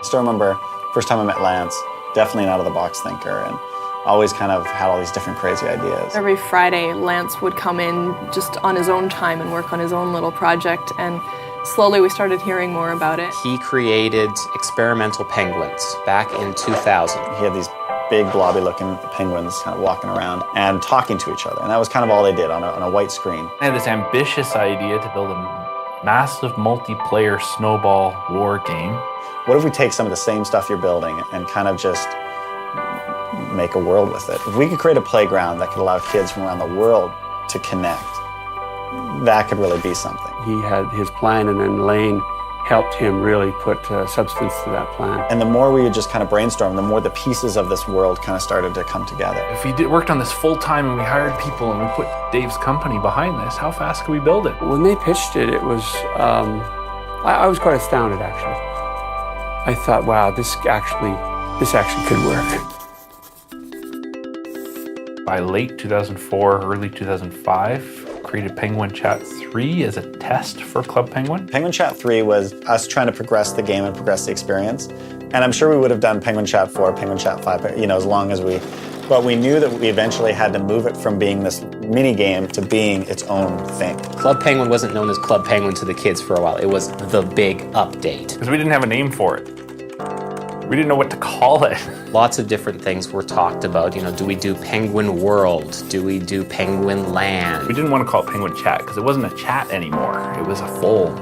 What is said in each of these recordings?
Still remember first time I met Lance, definitely an out-of-the-box thinker, and always kind of had all these different crazy ideas. Every Friday, Lance would come in just on his own time and work on his own little project, and slowly we started hearing more about it. He created experimental penguins back in 2000. He had these big blobby-looking penguins kind of walking around and talking to each other, and that was kind of all they did on a white screen. I had this ambitious idea to build a massive multiplayer snowball war game. What if we take some of the same stuff you're building and kind of just make a world with it? If we could create a playground that could allow kids from around the world to connect, that could really be something. He had his plan, and then Lane helped him really put substance to that plan. And the more we would just kind of brainstorm, the more the pieces of this world kind of started to come together. If we worked on this full time and we hired people and we put Dave's company behind this, how fast could we build it? When they pitched it, it was, I was quite astounded, actually. I thought, wow, this actually could work. By late 2004, early 2005, created Penguin Chat 3 as a test for Club Penguin. Penguin Chat 3 was us trying to progress the game and progress the experience. And I'm sure we would have done Penguin Chat 4, Penguin Chat 5, as long as but we knew that we eventually had to move it from being this mini game to being its own thing. Club Penguin wasn't known as Club Penguin to the kids for a while. It was the big update. Because we didn't have a name for it. We didn't know what to call it. Lots of different things were talked about. Do we do Penguin World? Do we do Penguin Land? We didn't want to call it Penguin Chat because it wasn't a chat anymore. It was a full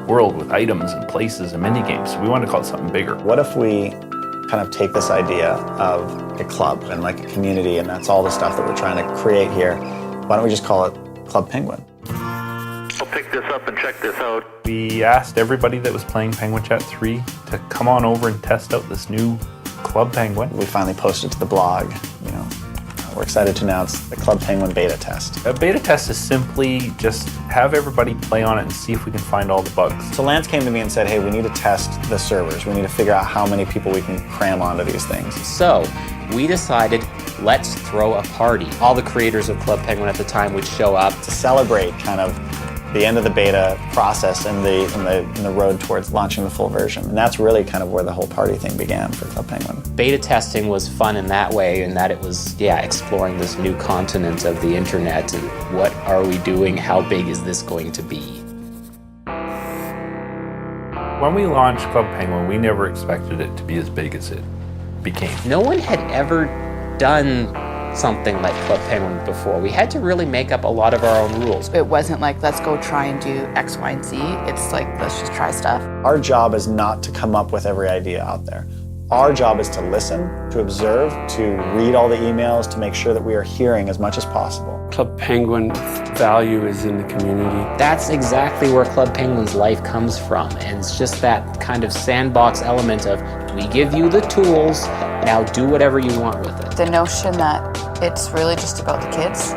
world with items and places and mini games. So we wanted to call it something bigger. What if we kind of take this idea of a club and like a community, and that's all the stuff that we're trying to create here. Why don't we just call it Club Penguin? I'll pick this up and check this out. We asked everybody that was playing Penguin Chat 3 to come on over and test out this new Club Penguin. We finally posted to the blog, We're excited to announce the Club Penguin beta test. A beta test is simply just have everybody play on it and see if we can find all the bugs. So Lance came to me and said, hey, we need to test the servers. We need to figure out how many people we can cram onto these things. So we decided, let's throw a party. All the creators of Club Penguin at the time would show up to celebrate kind of the end of the beta process and the road towards launching the full version. And that's really kind of where the whole party thing began for Club Penguin. Beta testing was fun in that way, in that it was, exploring this new continent of the internet and what are we doing, how big is this going to be? When we launched Club Penguin, we never expected it to be as big as it became. No one had ever done something like Club Penguin before. We had to really make up a lot of our own rules. It wasn't like, let's go try and do X, Y, and Z. It's like, let's just try stuff. Our job is not to come up with every idea out there. Our job is to listen, to observe, to read all the emails, to make sure that we are hearing as much as possible. Club Penguin value is in the community. That's exactly where Club Penguin's life comes from. And it's just that kind of sandbox element of, we give you the tools, now do whatever you want with it. The notion that it's really just about the kids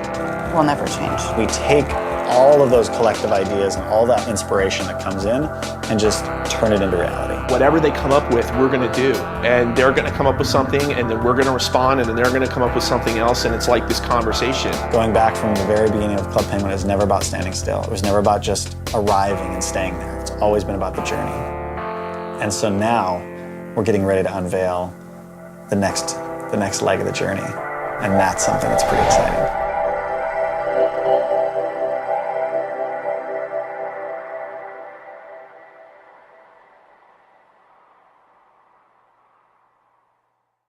will never change. We take all of those collective ideas and all that inspiration that comes in and just turn it into reality. Whatever they come up with, we're going to do. And they're going to come up with something, and then we're going to respond, and then they're going to come up with something else, and it's like this conversation. Going back from the very beginning of Club Penguin, it was never about standing still. It was never about just arriving and staying there. It's always been about the journey. And so now we're getting ready to unveil the next leg of the journey. And that's something that's pretty exciting.